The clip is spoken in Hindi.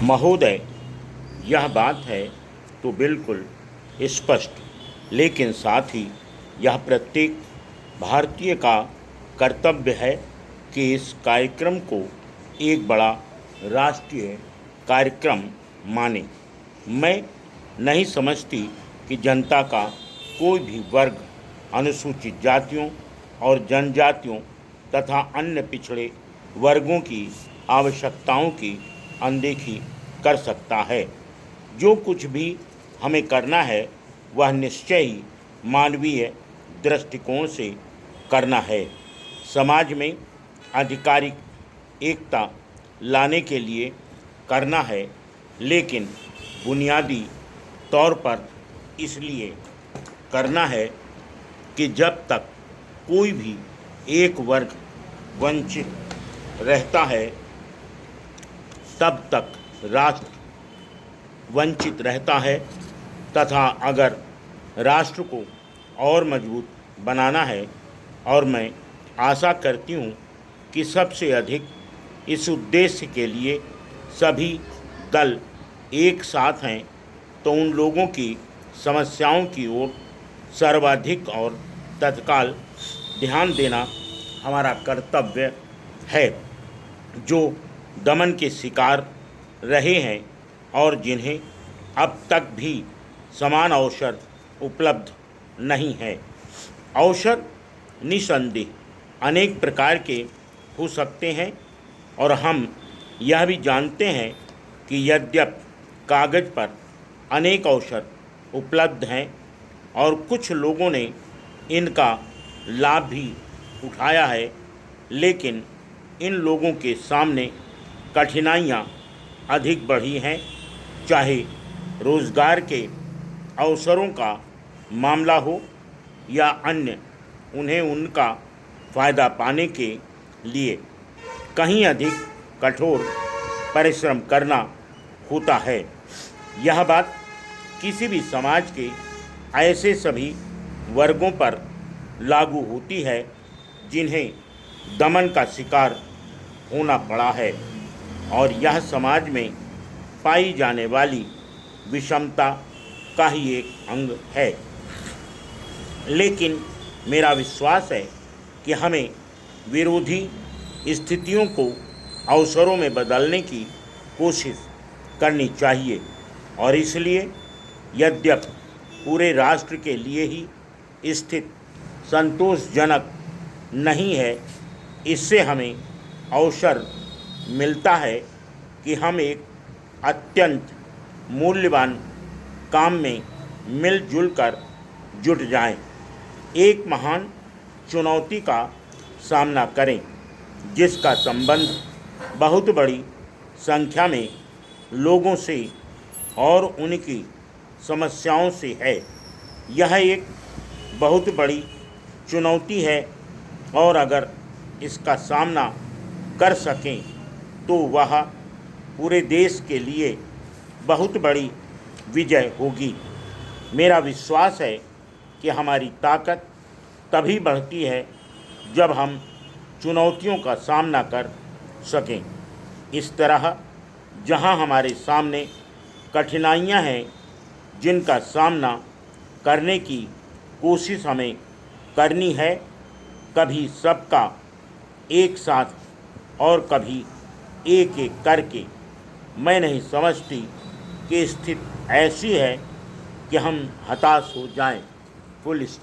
महोदय, यह बात है तो बिल्कुल स्पष्ट, लेकिन साथ ही यह प्रत्येक भारतीय का कर्तव्य है कि इस कार्यक्रम को एक बड़ा राष्ट्रीय कार्यक्रम माने। मैं नहीं समझती कि जनता का कोई भी वर्ग अनुसूचित जातियों और जनजातियों तथा अन्य पिछड़े वर्गों की आवश्यकताओं की अनदेखी कर सकता है। जो कुछ भी हमें करना है वह निश्चय ही मानवीय दृष्टिकोण से करना है। समाज में आधिकारिक एकता लाने के लिए करना है, लेकिन बुनियादी तौर पर इसलिए करना है कि जब तक कोई भी एक वर्ग वंचित रहता है तब तक राष्ट्र वंचित रहता है, तथा अगर राष्ट्र को और मजबूत बनाना है, और मैं आशा करती हूँ कि सबसे अधिक इस उद्देश्य के लिए सभी दल एक साथ हैं, तो उन लोगों की समस्याओं की ओर सर्वाधिक और तत्काल ध्यान देना हमारा कर्तव्य है, जो दमन के शिकार रहे हैं और जिन्हें अब तक भी समान अवसर उपलब्ध नहीं है। अवसर निसंदेह अनेक प्रकार के हो सकते हैं, और हम यह भी जानते हैं कि यद्यपि कागज़ पर अनेक अवसर उपलब्ध हैं और कुछ लोगों ने इनका लाभ भी उठाया है, लेकिन इन लोगों के सामने कठिनाइयाँ अधिक बढ़ी हैं, चाहे रोज़गार के अवसरों का मामला हो या अन्य। उन्हें उनका फ़ायदा पाने के लिए कहीं अधिक कठोर परिश्रम करना होता है। यह बात किसी भी समाज के ऐसे सभी वर्गों पर लागू होती है जिन्हें दमन का शिकार होना पड़ा है, और यह समाज में पाई जाने वाली विषमता का ही एक अंग है। लेकिन मेरा विश्वास है कि हमें विरोधी स्थितियों को अवसरों में बदलने की कोशिश करनी चाहिए, और इसलिए यद्यपि पूरे राष्ट्र के लिए ही स्थिति संतोषजनक नहीं है, इससे हमें अवसर मिलता है कि हम एक अत्यंत मूल्यवान काम में मिलजुल कर जुट जाएं, एक महान चुनौती का सामना करें जिसका संबंध बहुत बड़ी संख्या में लोगों से और उनकी समस्याओं से है। यह एक बहुत बड़ी चुनौती है, और अगर इसका सामना कर सकें तो वह पूरे देश के लिए बहुत बड़ी विजय होगी। मेरा विश्वास है कि हमारी ताकत तभी बढ़ती है जब हम चुनौतियों का सामना कर सकें। इस तरह जहां हमारे सामने कठिनाइयां हैं जिनका सामना करने की कोशिश हमें करनी है, कभी सबका एक साथ और कभी एक एक करके, मैं नहीं समझती कि स्थिति ऐसी है कि हम हताश हो जाएं। Full stop.